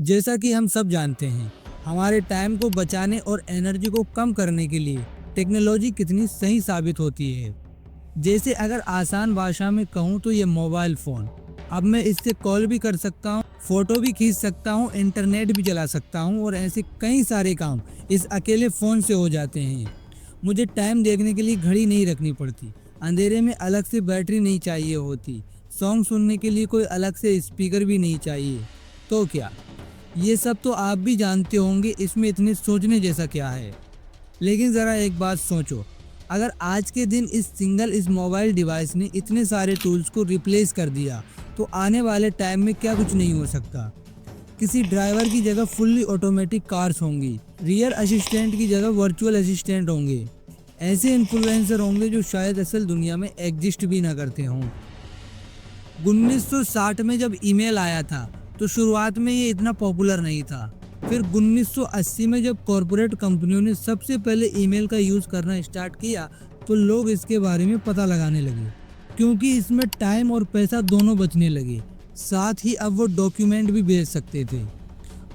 जैसा कि हम सब जानते हैं, हमारे टाइम को बचाने और एनर्जी को कम करने के लिए टेक्नोलॉजी कितनी सही साबित होती है। जैसे अगर आसान भाषा में कहूँ तो ये मोबाइल फ़ोन। अब मैं इससे कॉल भी कर सकता हूँ, फ़ोटो भी खींच सकता हूँ, इंटरनेट भी चला सकता हूँ और ऐसे कई सारे काम इस अकेले फ़ोन से हो जाते हैं। मुझे टाइम देखने के लिए घड़ी नहीं रखनी पड़ती, अंधेरे में अलग से बैटरी नहीं चाहिए होती, सॉन्ग सुनने के लिए कोई अलग से स्पीकर भी नहीं चाहिए। तो क्या ये सब तो आप भी जानते होंगे, इसमें इतने सोचने जैसा क्या है। लेकिन ज़रा एक बात सोचो, अगर आज के दिन इस मोबाइल डिवाइस ने इतने सारे टूल्स को रिप्लेस कर दिया तो आने वाले टाइम में क्या कुछ नहीं हो सकता। किसी ड्राइवर की जगह फुल्ली ऑटोमेटिक कार्स होंगी, रियल असिस्टेंट की जगह वर्चुअल असिस्टेंट होंगे, ऐसे इन्फ्लुएंसर होंगे जो शायद असल दुनिया में एग्जिस्ट भी ना करते हों। 1960 में जब ईमेल आया था तो शुरुआत में ये इतना पॉपुलर नहीं था। फिर 1980 में जब कॉरपोरेट कंपनियों ने सबसे पहले ईमेल का यूज़ करना स्टार्ट किया तो लोग इसके बारे में पता लगाने लगे, क्योंकि इसमें टाइम और पैसा दोनों बचने लगे। साथ ही अब वो डॉक्यूमेंट भी भेज सकते थे।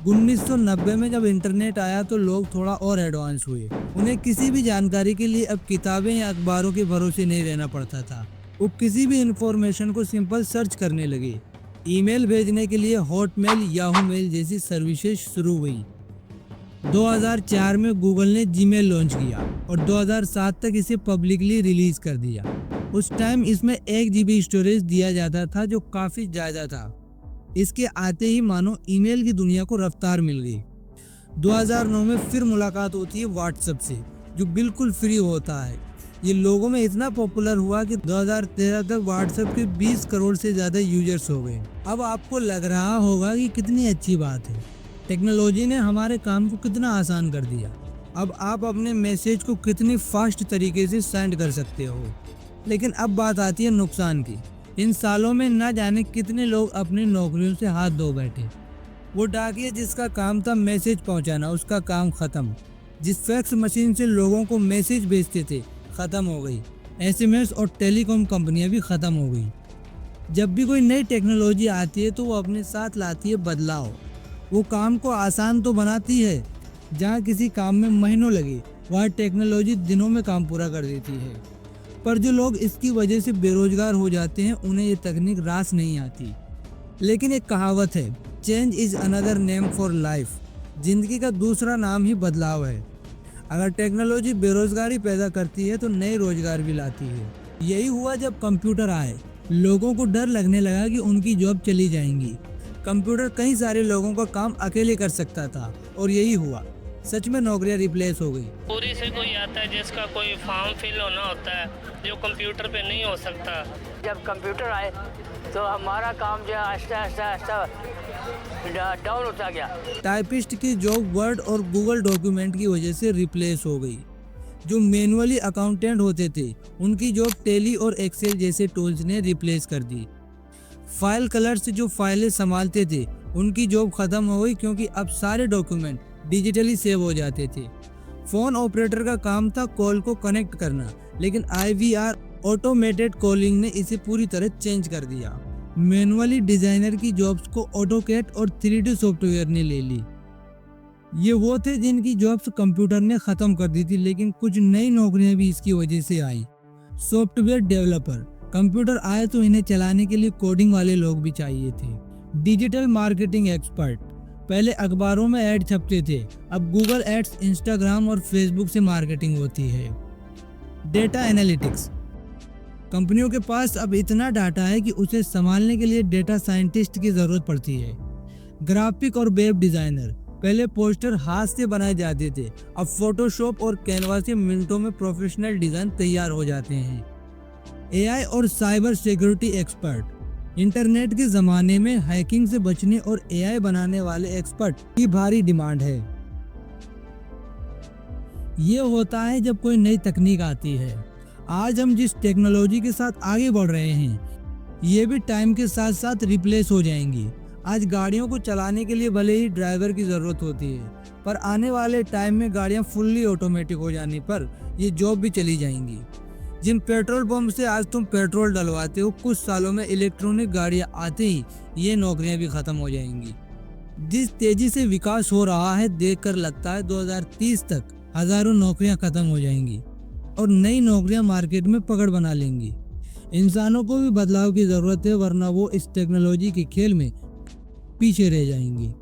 1990 में जब इंटरनेट आया तो लोग थोड़ा और एडवांस हुए। उन्हें किसी भी जानकारी के लिए अब किताबें या अखबारों के भरोसे नहीं रहना पड़ता था। वो किसी भी इंफॉर्मेशन को सिंपल सर्च करने लगे। ईमेल भेजने के लिए हॉटमेल, याहू मेल जैसी सर्विसेज शुरू हुई। 2004 में गूगल ने जीमेल लॉन्च किया और 2007 तक इसे पब्लिकली रिलीज कर दिया। उस टाइम इसमें 1 GB स्टोरेज दिया जाता था, जो काफ़ी ज़्यादा था। इसके आते ही मानो ईमेल की दुनिया को रफ्तार मिल गई। 2009 में फिर मुलाकात होती है व्हाट्सएप से, जो बिल्कुल फ्री होता है। ये लोगों में इतना पॉपुलर हुआ कि 2013 तक व्हाट्सएप के 20 करोड़ से ज़्यादा यूजर्स हो गए। अब आपको लग रहा होगा कि कितनी अच्छी बात है, टेक्नोलॉजी ने हमारे काम को कितना आसान कर दिया। अब आप अपने मैसेज को कितनी फास्ट तरीके से सेंड कर सकते हो। लेकिन अब बात आती है नुकसान की। इन सालों में न जाने कितने लोग अपनी नौकरियों से हाथ धो बैठे। वो डाकिया जिसका काम था मैसेज पहुंचाना, उसका काम खत्म। जिस फैक्स मशीन से लोगों को मैसेज भेजते थे, खत्म हो गई। एसएमएस और टेलीकॉम कंपनियां भी खत्म हो गई। जब भी कोई नई टेक्नोलॉजी आती है तो वो अपने साथ लाती है बदलाव। वो काम को आसान तो बनाती है, जहाँ किसी काम में महीनों लगे वहाँ टेक्नोलॉजी दिनों में काम पूरा कर देती है। पर जो लोग इसकी वजह से बेरोजगार हो जाते हैं, उन्हें ये तकनीक रास नहीं आती। लेकिन एक कहावत है, change is another name for life. जिंदगी का दूसरा नाम ही बदलाव है। अगर टेक्नोलॉजी बेरोजगारी पैदा करती है तो नए रोजगार भी लाती है। यही हुआ जब कंप्यूटर आए। लोगों को डर लगने लगा कि उनकी जॉब चली जाएंगी। कंप्यूटर कई सारे लोगों का काम अकेले कर सकता था और यही हुआ। सच में नौकरियां रिप्लेस हो गई। पूरी से कोई आता है जिसका कोई फॉर्म फिल होना होता है, जो कंप्यूटर पे नहीं हो सकता। जब कंप्यूटर आए तो हमारा काम जो है आहिस्ता आहिस्ता आहिस्ता डाउन होता गया। टाइपिस्ट की जॉब वर्ड और गूगल डॉक्यूमेंट की वजह से रिप्लेस हो गई। जो मैनुअली अकाउंटेंट होते थे, उनकी जॉब टैली और एक्सेल जैसे टूल्स ने रिप्लेस कर दी। फाइल कलर से जो फाइलें संभालते थे, उनकी जॉब खत्म हो गई, क्योंकि अब सारे डॉक्यूमेंट डिजिटली सेव हो जाते थे। फोन ऑपरेटर का काम था कॉल को कनेक्ट करना, लेकिन IVR ऑटोमेटेड कॉलिंग ने इसे पूरी तरह चेंज कर दिया। मैनुअली डिजाइनर की जॉब्स को ऑटोकैड और 3D सॉफ्टवेयर ने ले ली। ये वो थे जिनकी जॉब्स कंप्यूटर ने खत्म कर दी थी, लेकिन कुछ नई नौकरियां भी इसकी वजह से आई। सॉफ्टवेयर डेवलपर, कंप्यूटर आए तो इन्हें चलाने के लिए कोडिंग वाले लोग भी चाहिए थे। डिजिटल मार्केटिंग एक्सपर्ट, पहले अखबारों में ऐड छपते थे, अब गूगल एड्स, इंस्टाग्राम और फेसबुक से मार्केटिंग होती है। डेटा एनालिटिक्स, कंपनियों के पास अब इतना डाटा है कि उसे संभालने के लिए डेटा साइंटिस्ट की जरूरत पड़ती है। ग्राफिक और वेब डिजाइनर, पहले पोस्टर हाथ से बनाए जाते थे, अब फोटोशॉप और कैनवा से मिनटों में प्रोफेशनल डिजाइन तैयार हो जाते हैं। AI और साइबर सिक्योरिटी एक्सपर्ट, इंटरनेट के ज़माने में हैकिंग से बचने और AI बनाने वाले एक्सपर्ट की भारी डिमांड है। ये होता है जब कोई नई तकनीक आती है। आज हम जिस टेक्नोलॉजी के साथ आगे बढ़ रहे हैं, ये भी टाइम के साथ साथ रिप्लेस हो जाएंगी। आज गाड़ियों को चलाने के लिए भले ही ड्राइवर की ज़रूरत होती है, पर आने वाले टाइम में गाड़ियाँ फुल्ली ऑटोमेटिक हो जाने पर ये जॉब भी चली जाएंगी। जिन पेट्रोल पंप से आज तुम पेट्रोल डलवाते हो, कुछ सालों में इलेक्ट्रॉनिक गाड़ियां आते ही ये नौकरियां भी खत्म हो जाएंगी। जिस तेजी से विकास हो रहा है देखकर लगता है 2030 तक हजारों नौकरियां खत्म हो जाएंगी और नई नौकरियां मार्केट में पकड़ बना लेंगी। इंसानों को भी बदलाव की जरूरत है, वरना वो इस टेक्नोलॉजी के खेल में पीछे रह जाएंगी।